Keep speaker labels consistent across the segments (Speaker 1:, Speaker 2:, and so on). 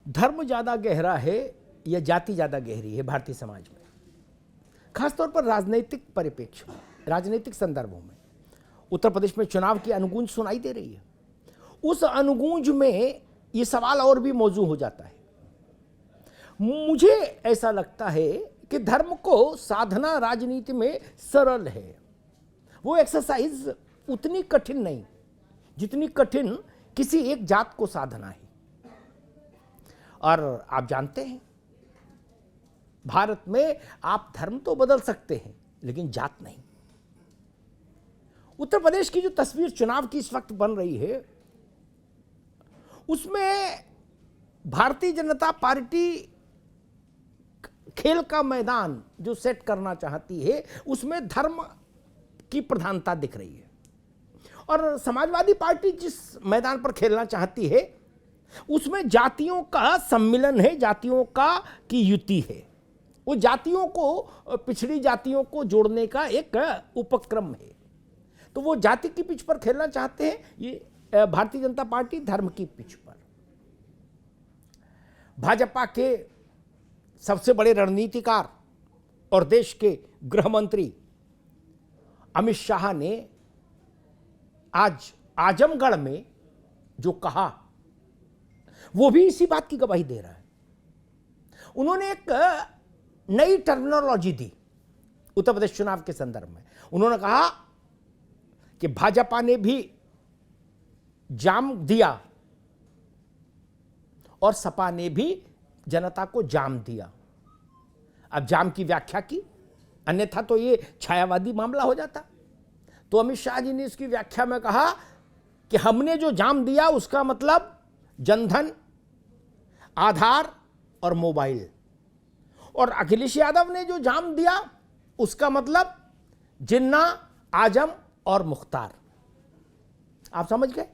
Speaker 1: धर्म ज़्यादा गहरा है या जाति ज़्यादा गहरी है भारतीय समाज में, खासतौर पर राजनीतिक परिप्रेक्ष्य में, राजनीतिक संदर्भों में। उत्तर प्रदेश में चुनाव की अनुगूंज सुनाई दे रही है। उस अनुगूंज में ये सवाल और भी मौजू हो जाता है। मुझे ऐसा लगता है कि धर्म को साधना राजनीति में सरल है। वो एक्सरसाइज उतनी कठिन नहीं जितनी कठिन किसी एक जात को साधना है। और आप जानते हैं, भारत में आप धर्म तो बदल सकते हैं लेकिन जात नहीं। उत्तर प्रदेश की जो तस्वीर चुनाव की इस वक्त बन रही है, उसमें भारतीय जनता पार्टी खेल का मैदान जो सेट करना चाहती है, उसमें धर्म की प्रधानता दिख रही है। और समाजवादी पार्टी जिस मैदान पर खेलना चाहती है, उसमें जातियों का सम्मिलन है, जातियों का की युति है। वो जातियों को, पिछड़ी जातियों को जोड़ने का एक उपक्रम है। तो वो जाति की पिच पर खेलना चाहते हैं, ये भारतीय जनता पार्टी धर्म की पिच पर। भाजपा के सबसे बड़े रणनीतिकार और देश के गृह मंत्री अमित शाह ने आज आजमगढ़ में जो कहा, वो भी इसी बात की गवाही दे रहा है। उन्होंने एक नई टर्मिनोलॉजी दी उत्तर प्रदेश चुनाव के संदर्भ में। उन्होंने कहा कि भाजपा ने भी जाम दिया और सपा ने भी जनता को जाम दिया। अब जाम की व्याख्या की, अन्यथा तो ये छायावादी मामला हो जाता। तो अमित शाह जी ने इसकी व्याख्या में कहा कि हमने जो जाम दिया उसका मतलब जनधन, आधार और मोबाइल, और अखिलेश यादव ने जो जाम दिया उसका मतलब जिन्ना, आजम और मुख्तार। आप समझ गए?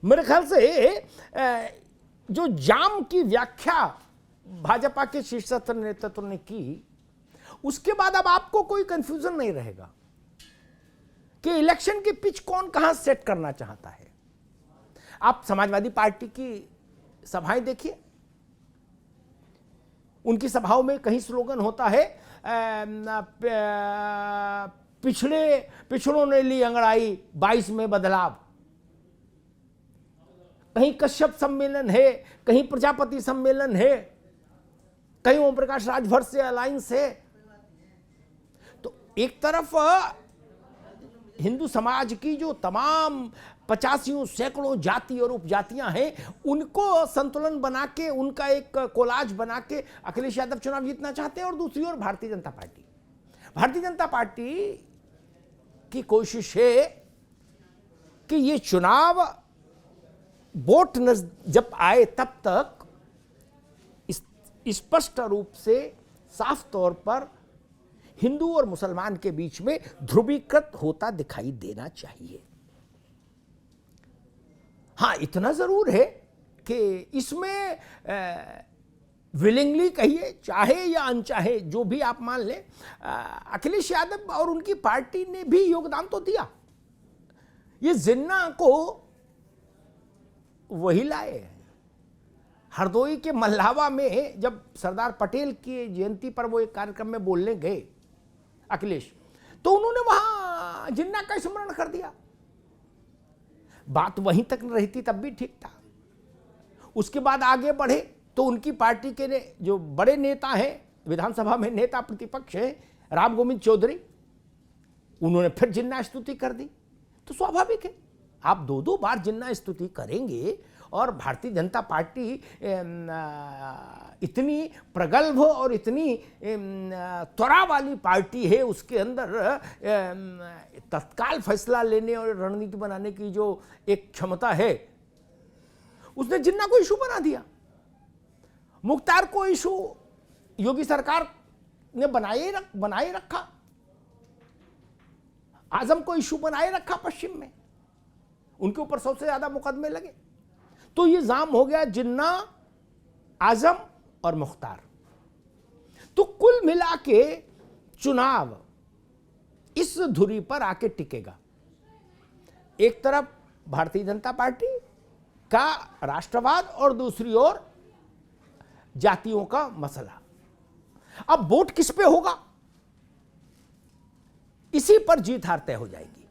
Speaker 1: मेरे ख्याल से जो जाम की व्याख्या भाजपा के शीर्षस्थ नेतृत्व ने की, उसके बाद अब आपको कोई कंफ्यूजन नहीं रहेगा कि इलेक्शन की पिच कौन कहां सेट करना चाहता है। आप समाजवादी पार्टी की सभाएं देखिए, उनकी सभाओं में कहीं स्लोगन होता है पिछड़ों ने ली अंगड़ाई 22 में बदलाव। कहीं कश्यप सम्मेलन है, कहीं प्रजापति सम्मेलन है, कहीं ओम प्रकाश राजभर से अलायंस है। तो एक तरफ हिंदू समाज की जो तमाम 85 सैकड़ों जाति और उपजातियां हैं, उनको संतुलन बना के, उनका एक कोलाज बना के अखिलेश यादव चुनाव जीतना चाहते हैं। और दूसरी ओर भारतीय जनता पार्टी की कोशिश है कि ये चुनाव वोट जब आए तब तक स्पष्ट रूप से, साफ तौर पर हिंदू और मुसलमान के बीच में ध्रुवीकृत होता दिखाई देना चाहिए। हां, इतना जरूर है कि इसमें विलिंगली कहिए, चाहे या अनचाहे, जो भी आप मान लें, अखिलेश यादव और उनकी पार्टी ने भी योगदान तो दिया। ये जिन्ना को वही लाए। हरदोई के मल्हावा में जब सरदार पटेल की जयंती पर वो एक कार्यक्रम में बोलने गए अखिलेश, तो उन्होंने वहां जिन्ना का स्मरण कर दिया। बात वहीं तक रहती तब भी ठीक था। उसके बाद आगे बढ़े तो उनकी पार्टी के जो बड़े नेता हैं, विधानसभा में नेता प्रतिपक्ष हैं, राम गोविंद चौधरी, उन्होंने फिर जिन्ना स्तुति कर दी। तो स्वाभाविक है, आप दो बार जिन्ना स्तुति करेंगे। और भारतीय जनता पार्टी इतनी प्रगल्भ और इतनी त्वरा वाली पार्टी है, उसके अंदर तत्काल फैसला लेने और रणनीति बनाने की जो एक क्षमता है, उसने जिन्ना को इशू बना दिया। मुख्तार को इशू योगी सरकार ने बनाए रखा। आजम को इशू बनाए रखा पश्चिम में, उनके ऊपर सबसे ज्यादा मुकदमे लगे। तो ये जाम हो गया जिन्ना, आजम और मुख्तार। तो कुल मिला के चुनाव इस धुरी पर आके टिकेगा। एक तरफ भारतीय जनता पार्टी का राष्ट्रवाद और दूसरी ओर जातियों का मसला। अब वोट किस पे होगा, इसी पर जीत हार तय हो जाएगी।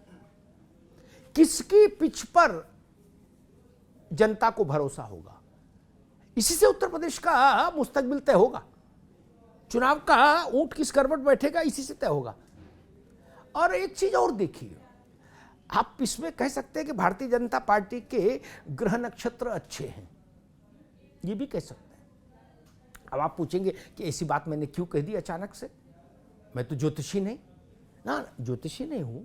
Speaker 1: किसकी पिच पर जनता को भरोसा होगा, इसी से उत्तर प्रदेश का मुस्तकबिल तय होगा। चुनाव का ऊंट किस करवट बैठेगा, इसी से तय होगा। और एक चीज और देखिए, आप इसमें कह सकते हैं कि भारतीय जनता पार्टी के ग्रह नक्षत्र अच्छे हैं, ये भी कह सकते हैं। अब आप पूछेंगे कि ऐसी बात मैंने क्यों कह दी अचानक से, मैं तो ज्योतिषी नहीं ना, ज्योतिषी नहीं हूं,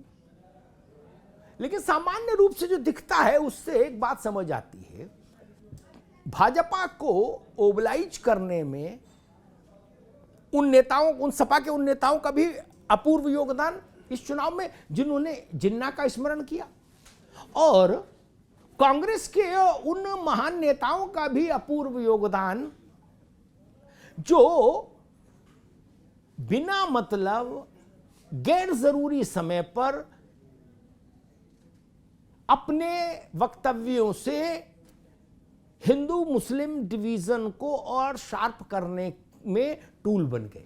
Speaker 1: लेकिन सामान्य रूप से जो दिखता है उससे एक बात समझ आती है। भाजपा को ओबलाइज करने में उन नेताओं, उन सपा के उन नेताओं का भी अपूर्व योगदान इस चुनाव में, जिन्होंने जिन्ना का स्मरण किया, और कांग्रेस के उन महान नेताओं का भी अपूर्व योगदान जो बिना मतलब गैर जरूरी समय पर अपने वक्तव्यों से हिंदू मुस्लिम डिवीजन को और शार्प करने में टूल बन गए।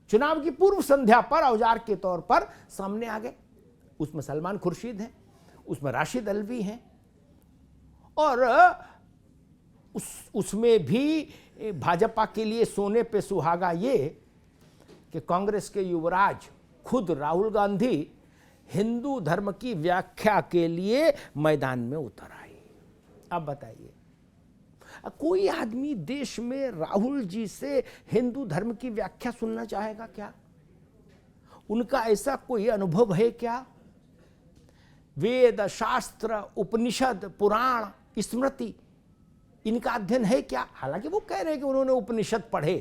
Speaker 1: चुनाव की पूर्व संध्या पर औजार के तौर पर सामने आ गए। उसमें सलमान खुर्शीद हैं, उसमें राशिद अल्वी हैं, और उसमें भी भाजपा के लिए सोने पे सुहागा ये कि कांग्रेस के युवराज खुद राहुल गांधी हिंदू धर्म की व्याख्या के लिए मैदान में उतर आए। अब बताइए, कोई आदमी देश में राहुल जी से हिंदू धर्म की व्याख्या सुनना चाहेगा क्या? उनका ऐसा कोई अनुभव है क्या? वेद शास्त्र उपनिषद पुराण स्मृति इनका अध्ययन है क्या? हालांकि वो कह रहे हैं कि उन्होंने उपनिषद पढ़े,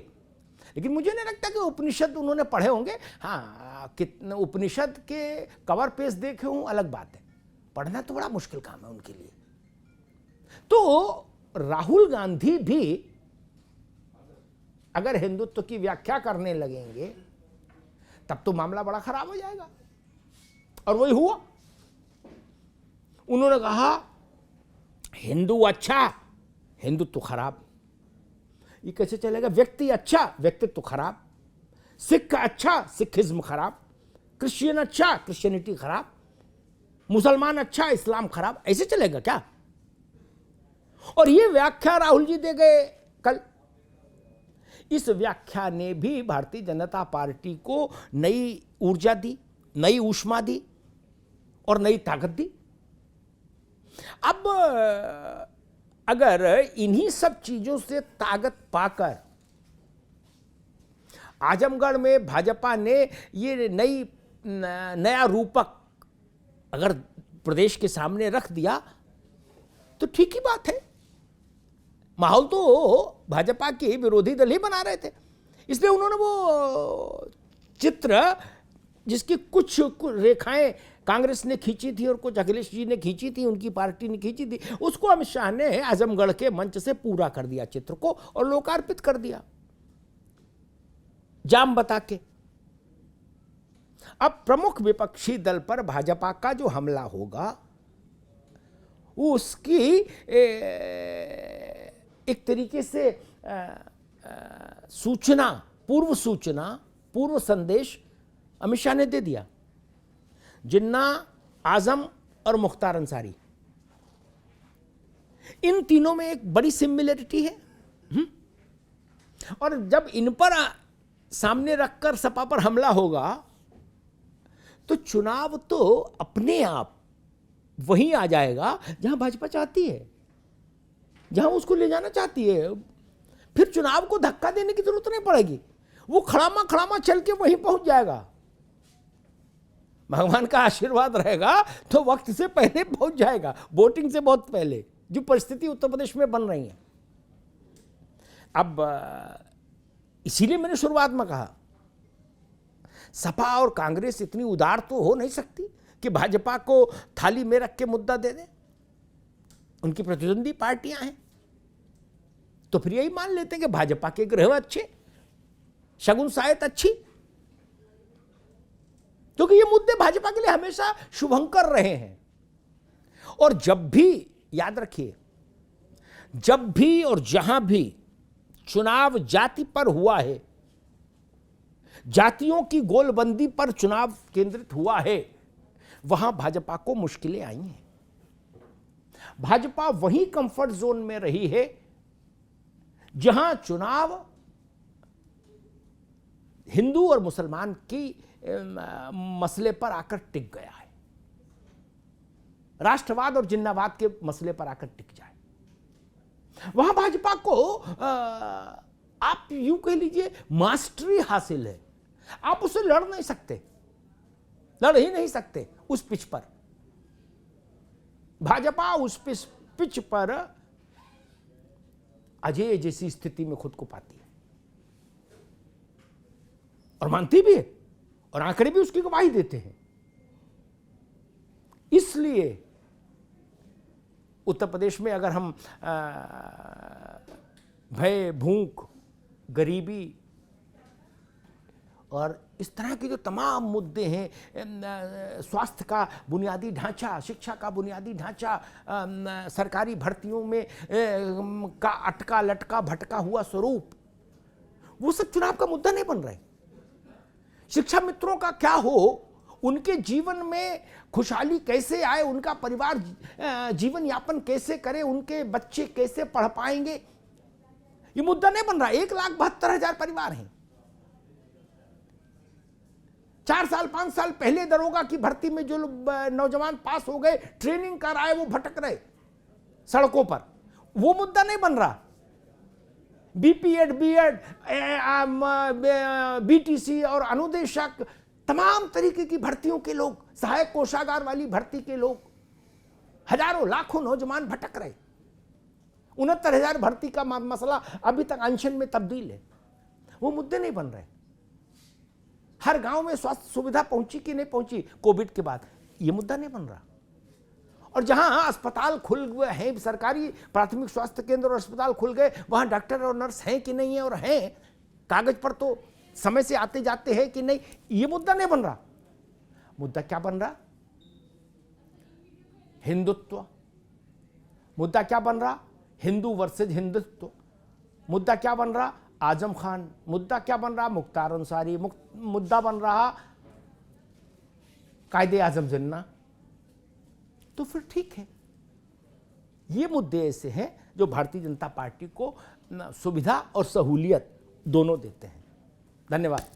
Speaker 1: लेकिन मुझे नहीं लगता कि उपनिषद उन्होंने पढ़े होंगे। हाँ, कितने उपनिषद के कवर पेज देखे हों अलग बात है, पढ़ना तो बड़ा मुश्किल काम है उनके लिए। तो राहुल गांधी भी अगर हिंदुत्व की व्याख्या करने लगेंगे तब तो मामला बड़ा खराब हो जाएगा, और वही हुआ। उन्होंने कहा हिंदू अच्छा, हिंदुत्व खराब। ये कैसे चलेगा? व्यक्ति अच्छा, व्यक्तित्व खराब। सिख अच्छा, सिखिज्म खराब। क्रिश्चियन अच्छा, क्रिश्चियनिटी खराब। मुसलमान अच्छा, इस्लाम खराब। ऐसे चलेगा क्या? और ये व्याख्या राहुल जी दे गए कल। इस व्याख्या ने भी भारतीय जनता पार्टी को नई ऊर्जा दी, नई ऊष्मा दी और नई ताकत दी। अब अगर इन्हीं सब चीजों से ताकत पाकर आजमगढ़ में भाजपा ने ये नया रूपक अगर प्रदेश के सामने रख दिया तो ठीक ही बात है। माहौल तो भाजपा के विरोधी दल ही बना रहे थे, इसलिए उन्होंने वो चित्र जिसकी कुछ रेखाएं कांग्रेस ने खींची थी और कुछ अखिलेश जी ने खींची थी, उनकी पार्टी ने खींची थी, उसको अमित शाह ने आजमगढ़ के मंच से पूरा कर दिया चित्र को और लोकार्पित कर दिया जाम बता के। अब प्रमुख विपक्षी दल पर भाजपा का जो हमला होगा उसकी एक तरीके से सूचना, पूर्व संदेश अमित शाह ने दे दिया। जिन्ना, आजम और मुख्तार अंसारी, इन तीनों में एक बड़ी सिमिलरिटी है। और जब इन पर सामने रखकर सपा पर हमला होगा तो चुनाव तो अपने आप वहीं आ जाएगा जहां भाजपा चाहती है, जहां उसको ले जाना चाहती है। फिर चुनाव को धक्का देने की जरूरत नहीं पड़ेगी, वो खड़ामा चल के वहीं पहुंच जाएगा। भगवान का आशीर्वाद रहेगा तो वक्त से पहले पहुंच जाएगा, वोटिंग से बहुत पहले, जो परिस्थिति उत्तर प्रदेश में बन रही है। अब इसीलिए मैंने शुरुआत में कहा सपा और कांग्रेस इतनी उदार तो हो नहीं सकती कि भाजपा को थाली में रख के मुद्दा दे दे। उनकी प्रतिद्वंदी पार्टियां हैं, तो फिर यही मान लेते हैं कि भाजपा के ग्रह अच्छे, शगुन सायत अच्छी, क्योंकि ये मुद्दे भाजपा के लिए हमेशा शुभंकर रहे हैं। और जब भी, याद रखिए, जब भी और जहां भी चुनाव जाति पर हुआ है, जातियों की गोलबंदी पर चुनाव केंद्रित हुआ है, वहां भाजपा को मुश्किलें आई हैं। भाजपा वही कंफर्ट जोन में रही है जहां चुनाव हिंदू और मुसलमान की मसले पर आकर टिक गया है, राष्ट्रवाद और जिन्नावाद के मसले पर आकर टिक जाए, वहां भाजपा को आप यूं कह लीजिए मास्टरी हासिल है। आप उससे लड़ नहीं सकते, लड़ ही नहीं सकते उस पिच पर। भाजपा उस पिच पर अजय जैसी स्थिति में खुद को पाती है और मानती भी है, और आंकड़े भी उसकी गवाही देते हैं। इसलिए उत्तर प्रदेश में अगर हम भय, भूख, गरीबी और इस तरह के जो तमाम मुद्दे हैं, स्वास्थ्य का बुनियादी ढांचा, शिक्षा का बुनियादी ढांचा, सरकारी भर्तियों में का अटका लटका भटका हुआ स्वरूप, वो सब चुनाव का मुद्दा नहीं बन रहे। शिक्षा मित्रों का क्या हो, उनके जीवन में खुशहाली कैसे आए, उनका परिवार जीवन यापन कैसे करे, उनके बच्चे कैसे पढ़ पाएंगे, ये मुद्दा नहीं बन रहा। 1,72,000 परिवार हैं। 4 साल 5 साल पहले दरोगा की भर्ती में जो नौजवान पास हो गए, ट्रेनिंग कर आए, वो भटक रहे सड़कों पर, वो मुद्दा नहीं बन रहा। बीपीएड, बीएड, बीटीसी और अनुदेशक, तमाम तरीके की भर्तियों के लोग, सहायक कोषागार वाली भर्ती के लोग, हजारों लाखों नौजवान भटक रहे। 69,000 भर्ती का मसला अभी तक अनशन में तब्दील है, वो मुद्दे नहीं बन रहे। हर गांव में स्वास्थ्य सुविधा पहुंची कि नहीं पहुंची कोविड के बाद, ये मुद्दा नहीं बन रहा। और जहां अस्पताल खुल गए हैं, सरकारी प्राथमिक स्वास्थ्य केंद्र और अस्पताल खुल गए, वहां डॉक्टर और नर्स हैं कि नहीं है, और हैं कागज पर तो समय से आते जाते हैं कि नहीं, ये मुद्दा नहीं बन रहा। मुद्दा क्या बन रहा? हिंदुत्व। मुद्दा क्या बन रहा? हिंदू वर्सेज हिंदुत्व। मुद्दा क्या बन रहा? आजम खान। मुद्दा क्या बन रहा? मुख्तार अंसारी। मुद्दा बन रहा कायदे आजम जिन्ना। तो फिर ठीक है, ये मुद्दे ऐसे हैं जो भारतीय जनता पार्टी को सुविधा और सहूलियत दोनों देते हैं। धन्यवाद।